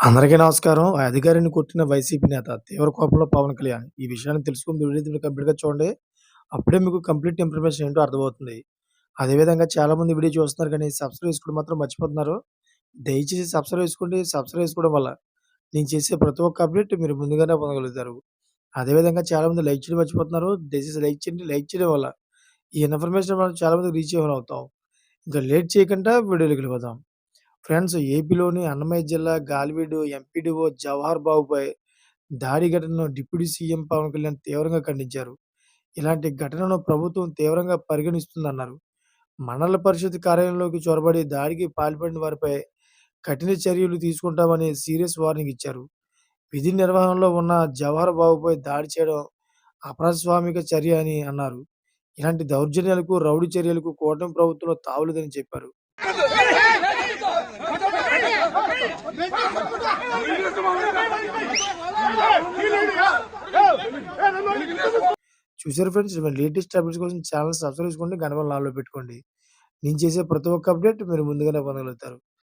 అందరికీ నమస్కారం. ఆ అధికారిని కొట్టిన వైసీపీ నేత తీవ్ర కోపంలో పవన్ కళ్యాణ్. ఈ విషయాన్ని తెలుసుకొని వీడియో కంప్లీట్‌గా చూడండి. అప్పుడే మీకు కంప్లీట్ ఇన్ఫర్మేషన్ ఏంటో అర్థమవుతుంది. అదేవిధంగా చాలామంది వీడియో చూస్తున్నారు కానీ సబ్స్క్రైబ్ చేసుకోవడం మాత్రం మర్చిపోతున్నారు. దయచేసి సబ్స్క్రైబ్ చేసుకోండి. సబ్స్క్రైబ్ చేసుకోవడం వల్ల నేను చేసే ప్రతి ఒక్క అప్డేట్ మీరు ముందుగానే పొందగలుగుతారు. అదేవిధంగా చాలామంది లైక్ చేయడం మర్చిపోతున్నారు. దయచేసి లైక్ చేయండి. లైక్ చేయడం వల్ల ఈ ఇన్ఫర్మేషన్ మనం చాలామందికి రీచ్ అవుతాం. ఇంకా లేట్ చేయకుండా వీడియోలోకి వెళ్ళిపోదాం. ఫ్రెండ్స్, ఏపీలోని అన్నమయ్య జిల్లా గాలివీడు ఎంపీడీఓ జవహర్ బాబుపై దాడి ఘటనను డిప్యూటీ సీఎం పవన్ కళ్యాణ్ తీవ్రంగా ఖండించారు. ఇలాంటి ఘటనను ప్రభుత్వం తీవ్రంగా పరిగణిస్తుందన్నారు. మండల పరిషత్ కార్యాలయంలోకి చొరబడి దాడికి పాల్పడిన వారిపై కఠిన చర్యలు తీసుకుంటామని సీరియస్ వార్నింగ్ ఇచ్చారు. విధి నిర్వహణలో ఉన్న జవహర్ బాబుపై దాడి చేయడం అప్రజాస్వామిక చర్య అని అన్నారు. ఇలాంటి దౌర్జన్యాలకు, రౌడీ చర్యలకు కూటమి ప్రభుత్వంలో తావులేదని చెప్పారు. చూసారు ఫ్రెండ్స్, లేటెస్ట్ అప్డేట్స్ కోసం ఛానల్ సబ్స్క్రైబ్ చేసుకోండి. గంట బెల్ ఆన్‌లో పెట్టుకోండి. నేను చేసే ప్రతి ఒక్క అప్డేట్ మీరు ముందుగానే పొందగలుగుతారు.